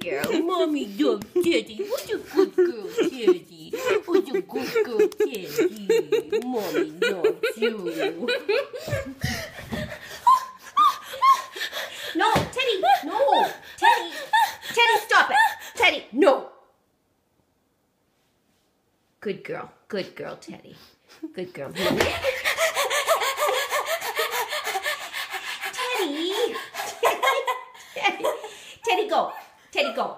girl. Mommy loves Teddy. What's a good girl, Teddy? What's a good girl, Teddy? Mommy loves you. No, Teddy, no. Teddy, stop it. Teddy, no. Good girl, Teddy. Good girl. Teddy, Teddy, go. Teddy, go.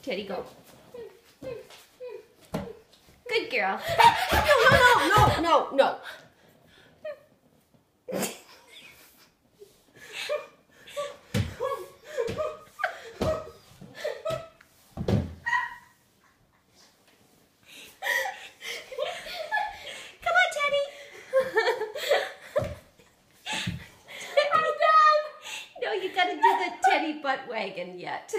Teddy, go. Good girl. No. You gotta do the Teddy butt wagon yet.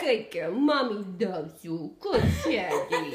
Good girl. Mommy loves you. Good Teddy.